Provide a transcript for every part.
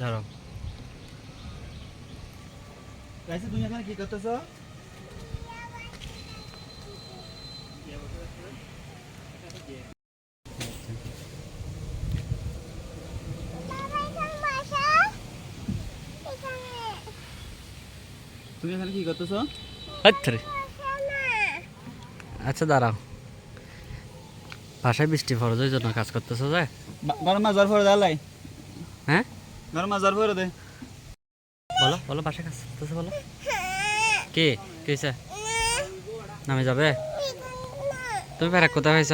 দাঁড়াও। গাইস তুমি এখানে কি করতেছো? তুমি এখানে কি করতেছো? আচ্ছা দাঁড়াও, বাসায় বৃষ্টি ফরজ ওই জন্য কাজ করতেছো যে? গরম মাছ জ্বর ফরে দালাই। হ্যাঁ গরম মাছ জ্বর ফরে দে। বলো বলো, বাসায় কাজ করতেছো বলো। কে কেছে নামে যাবে? তুমি ফেরাক কোথায় হয়েছ?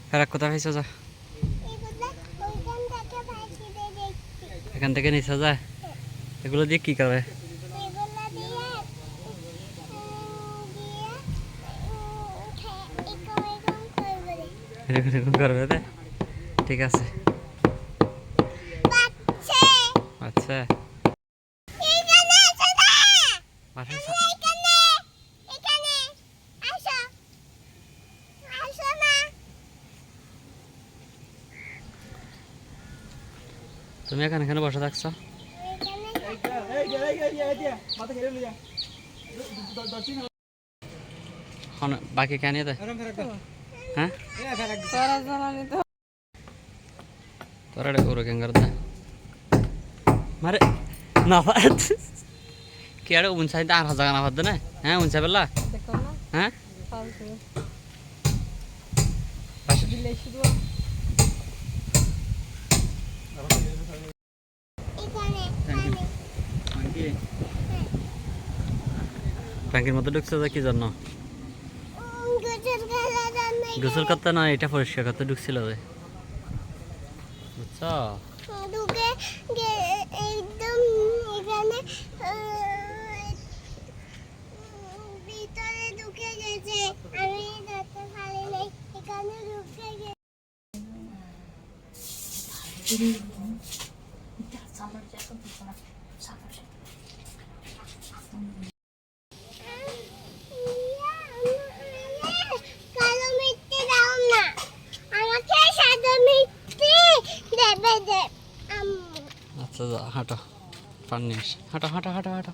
ফেরাক কোথায় হয়েছ? যা এখান থেকে নিচে যায়। এগুলো দিয়ে কি করবে? এরকম করবে তাই? ঠিক আছে। আচ্ছা তুমি এখানে এখানে বসে থাকছো? বাকি কেন দে? হ্যাঁ তোরা ওরা কেন করতে মারে না কি আরে উনসাইতে আর হাজার না ভাবতে না? হ্যাঁ উনসাই বললা? হ্যাঁ ট্যাঙ্কির মধ্যে ঢুকছে যে কি জন্য? গোসল করতে না, এটা পরিষ্কার করতে ঢুকছিল যে, বুঝছো? আচ্ছা যা হাঁটো, পানি হাঁটো হাঁটো হাঁটো হাঁটো।